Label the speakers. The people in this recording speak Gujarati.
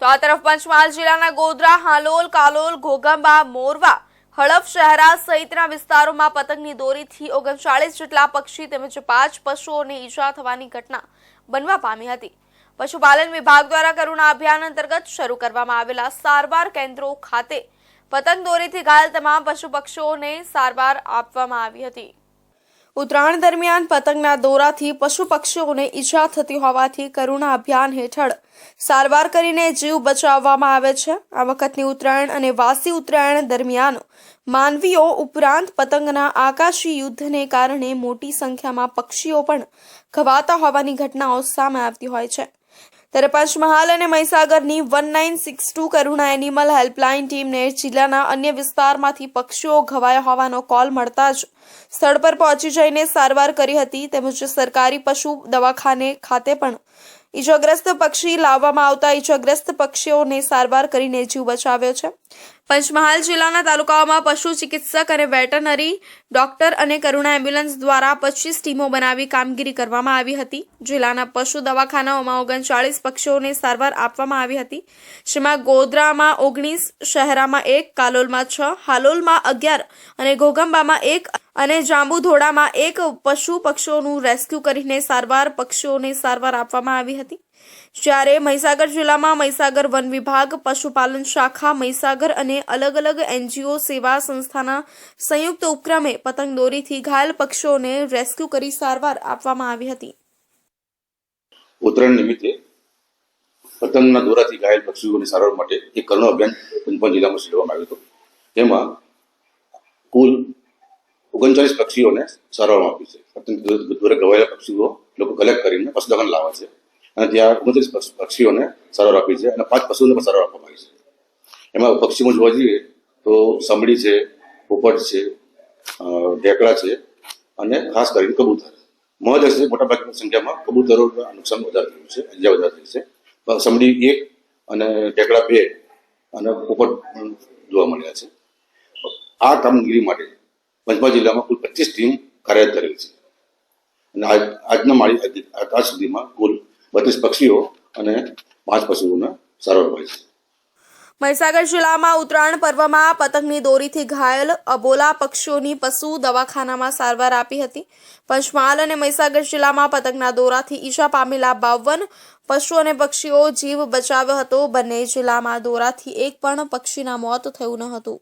Speaker 1: તો આ તરફ પંચમહાલ જિલ્લાના ગોધરા, હાલોલ, કાલોલ, ઘોઘંબા, મોરવા, હડફ, શહેરા સહિતના વિસ્તારોમાં પતંગની દોરીથી 39 જેટલા પક્ષી તેમજ 5 પશુઓને ઈજા થવાની ઘટના બનવા પામી હતી। પશુપાલન વિભાગ દ્વારા કરુણા અભિયાન અંતર્ગત શરૂ કરવામાં આવેલા સારવાર કેન્દ્રો ખાતે પતંગ દોરીથી ઘાયલ તમામ પશુ પક્ષીઓને સારવાર આપવામાં આવી હતી। ઉત્તરાયણ દરમિયાન પતંગના દોરાથી પશુ પક્ષીઓને ઈજા થતી હોવાથી કરુણા અભિયાન હેઠળ સારવાર કરીને જીવ બચાવવામાં આવે છે। આ વખતની ઉત્તરાયણ અને વાસી ઉત્તરાયણ દરમિયાન માનવીઓ ઉપરાંત પતંગના આકાશી યુદ્ધને કારણે મોટી સંખ્યામાં પક્ષીઓ પણ ઘવાતા હોવાની ઘટનાઓ સામે આવતી હોય છે। ત્યારે પંચમહાલ અને મહીસાગરની 1962 કરુણા એનિમલ હેલ્પલાઇન ટીમને જિલ્લાના અન્ય વિસ્તારમાંથી પક્ષીઓ ઘવાયા હોવાનો કોલ મળતા જ સ્થળ પર પહોંચી જઈને સારવાર કરી હતી। તેમજ સરકારી પશુ દવાખાને ખાતે પણ ઈજાગ્રસ્ત પક્ષી લાવવામાં આવતા ઈજાગ્રસ્ત પક્ષીઓને સારવાર કરીને જીવ બચાવ્યો છે। પંચમહાલ જિલ્લાના તાલુકાઓમાં પશુ ચિકિત્સક અને વેટરનરી ડોક્ટર અને કરુણા એમ્બ્યુલન્સ દ્વારા 25 ટીમો બનાવી કામગીરી કરવામાં આવી હતી। જિલ્લાના પશુ દવાખાનાઓમાં 39 પક્ષીઓને સારવાર આપવામાં આવી હતી, જેમાં ગોધરામાં 19, શહેરામાં 1, કાલોલમાં 6, હાલોલમાં 11 અને ઘોઘંબામાં 1 અને જાંબુધોડામાં 1 પશુ પક્ષીઓનું રેસ્ક્યુ કરીને પક્ષીઓને સારવાર આપવામાં આવી હતી। જ્યારે મહીસાગર જિલ્લામાં મહીસાગર વન વિભાગ, પશુપાલન શાખા મહીસાગર અને અલગ-અલગ NGO સેવા સંસ્થાના સંયુક્ત ઉપક્રમે પતંગ દોરીથી ઘાયલ પક્ષીઓને રેસ્ક્યુ કરી સારવાર આપવામાં આવી હતી।
Speaker 2: ઉત્તરાયણ નિમિત્તે પતંગના દોરાથી ઘાયલ પક્ષીઓની સારવાર માટે એક કરુણા અભિયાન પંચમહાલ જિલ્લામાં ચલાવવામાં આવ્યું હતું। તેમાં કુલ 39 પક્ષીઓને સારવાર આપી છે। પતંગ દોરા ઘવાયેલા પક્ષીઓ લોકો કલેક્ટ કરીને પશુ દવાખાને લાવે છે અને ત્યાં 29 પક્ષીઓને સારવાર આપી છે અને 5 પશુઓને પણ સારવાર આપવામાં આવી છે। એમાં પક્ષીમાં જોવા જઈએ તો સમડી છે, પોપટ છે, ઢેકડા છે અને ખાસ કરીને કબૂતર મહદ મોટાભાગની સંખ્યામાં કબૂતરોના નુકસાન વધારે થયું છે, ઈજા વધારે થઈ છે। સમડી 1 અને ઢેકડા 2 અને પોપટ જોવા મળ્યા છે। આ કામગીરી માટે પંચમહાલ જિલ્લામાં કુલ 25 ટીમ કાર્યરત કરેલ છે અને આજ સુધીમાં કુલ 32 પક્ષીઓ અને 5 પશુઓને સારવાર મળી છે।
Speaker 1: મહીસાગર જિલ્લામાં ઉત્તરાયણ પર્વમાં પતંગની દોરીથી ઘાયલ અબોલા પક્ષીઓની પશુ દવાખાનામાં સારવાર આપી હતી। પંચમહાલ અને મહીસાગર જિલ્લામાં પતંગના દોરાથી ઈજા પામેલા 52 પશુ અને પક્ષીઓ જીવ બચાવ્યો હતો। બંને જિલ્લામાં દોરાથી એક પણ પક્ષીના મોત થયું ન હતું।